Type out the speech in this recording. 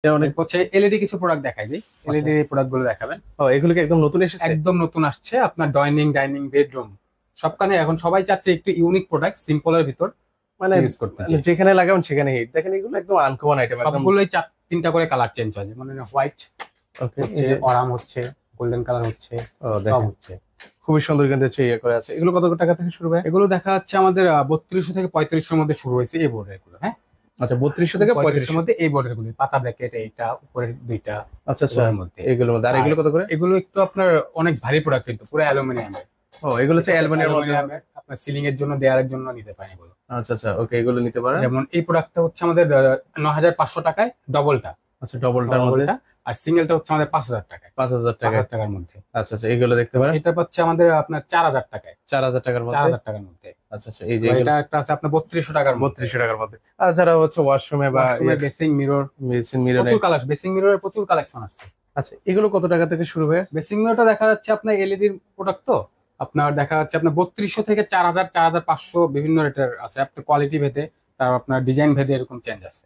অনেক। হচ্ছে এলইডি কিছু প্রোডাক্ট দেখাই দিই, এলইডি প্রোডাক্ট গুলো দেখাবেন। ও, এগুলো কি একদম নতুন এসেছে? একদম নতুন আসছে, আপনার ডাইনিং বেডরুম সবখানে এখন সবাই চাচ্ছে একটু ইউনিক প্রোডাক্ট, সিম্পলের ভিতর মানে ইউজ করতে চাই। যেখানে লাগাবেন সেখানে হিট। দেখেন এগুলো একদম আনকমন আইটেম, একদম। সবগুলোই তিনটা করে কালার চেঞ্জ হয়, মানে হোয়াইট ওকে, হচ্ছে, অরাম হচ্ছে, গোল্ডেন কালার হচ্ছে, ও সব দেখেন হচ্ছে। খুবই সুন্দর কিন্তু ইয়ে করে আছে। এগুলো কত টাকা থেকে শুরু হয়? এগুলো দেখা যাচ্ছে আমাদের 3200 থেকে 3500 মধ্যে শুরু হয়েছে এই বোর্ডের গুলো। হ্যাঁ, আচ্ছা, 3200 থেকে 3500 3500। মধ্যে এই বোর্ডের গুলো, পাতা ব্র্যাকেট এইটা উপরের দুইটা, আচ্ছা আচ্ছা, এগুলোর মধ্যে। এগুলোর মধ্যে। আর এগুলো কত করে? এগুলো একটু আপনার অনেক ভারী প্রোডাক্ট, কিন্তু পুরো অ্যালুমিনিয়ামের। ও, এগুলো হচ্ছে অ্যালুমিনিয়ামের মধ্যে। আপনার সিলিং এর জন্য, দেয়ালের জন্য নিতে পারেন এগুলো। আচ্ছা আচ্ছা, ওকে, এগুলো নিতে পারেন। যেমন এই প্রোডাক্টটা হচ্ছে আমাদের 9500 টাকায় ডবলটা। আচ্ছা, ডবলটার মধ্যে। আর সিঙ্গেলটা হচ্ছে আমাদের 5000 টাকায়, 5000 টাকা। 5000 টাকার মধ্যে। আচ্ছা আচ্ছা, এগুলো দেখতে পারেন। এটা পাচ্ছে আমাদের আপনার 4000 টাকায়, 4000 টাকার মধ্যে। 4000 টাকার মধ্যে। আচ্ছা আচ্ছা, এই যে এটা একটা আছে আপনার 3200 টাকার মধ্যে। 3200 টাকার মধ্যে। আর যারা হচ্ছে ওয়াশরুমে বা বেসিং মিরর, মেডিসিন মিরর। প্রচুর কালার, বেসিং মিররের প্রচুর কালেকশন আছে। আচ্ছা, এগুলো কত টাকা থেকে শুরু হয়? বেসিং মিররটা দেখা যাচ্ছে আপনার এলইডির প্রোডাক্ট, তো আপনার দেখা যাচ্ছে আপনার 3200 থেকে 4000, 4500 বিভিন্ন রেটের আছে, আপনার কোয়ালিটি ভেদে, তার আপনার ডিজাইন ভেদে এরকম চেঞ্জ আছে।